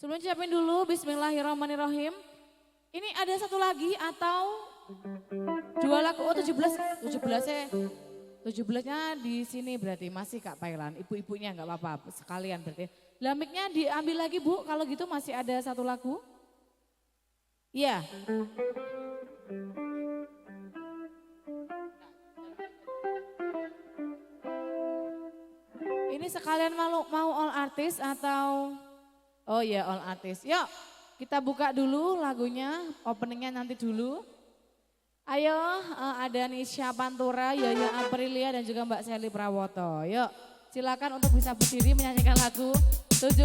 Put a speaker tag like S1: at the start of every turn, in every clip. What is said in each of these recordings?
S1: Sebelum siapin dulu, bismillahirrahmanirrahim. Ini ada satu lagi atau dua lagu, oh 17, 17-nya. 17-nya di sini berarti masih Kak Pailan, ibu-ibunya nggak apa-apa sekalian berarti. Lamiknya diambil lagi Bu, kalau gitu masih ada satu lagu. Iya. Ini sekalian mau all artist atau, oh ya all artist. Yuk kita buka dulu lagunya, openingnya nanti dulu. Ayo ada Nisha Pantura, Yaya Aprilia dan juga Mbak Sally Prawoto. Yuk silakan untuk bisa berdiri menyanyikan lagu 17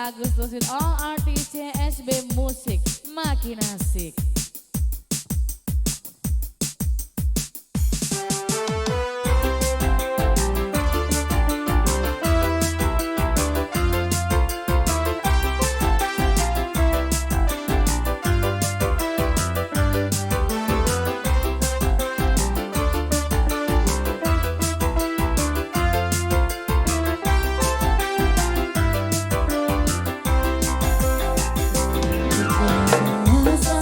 S1: Agustus with all artists CSB Musik. Makin asik.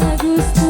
S2: Agustus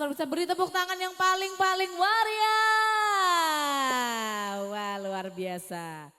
S1: luar biasa. Beri tepuk tangan yang paling meriah. Wah luar biasa.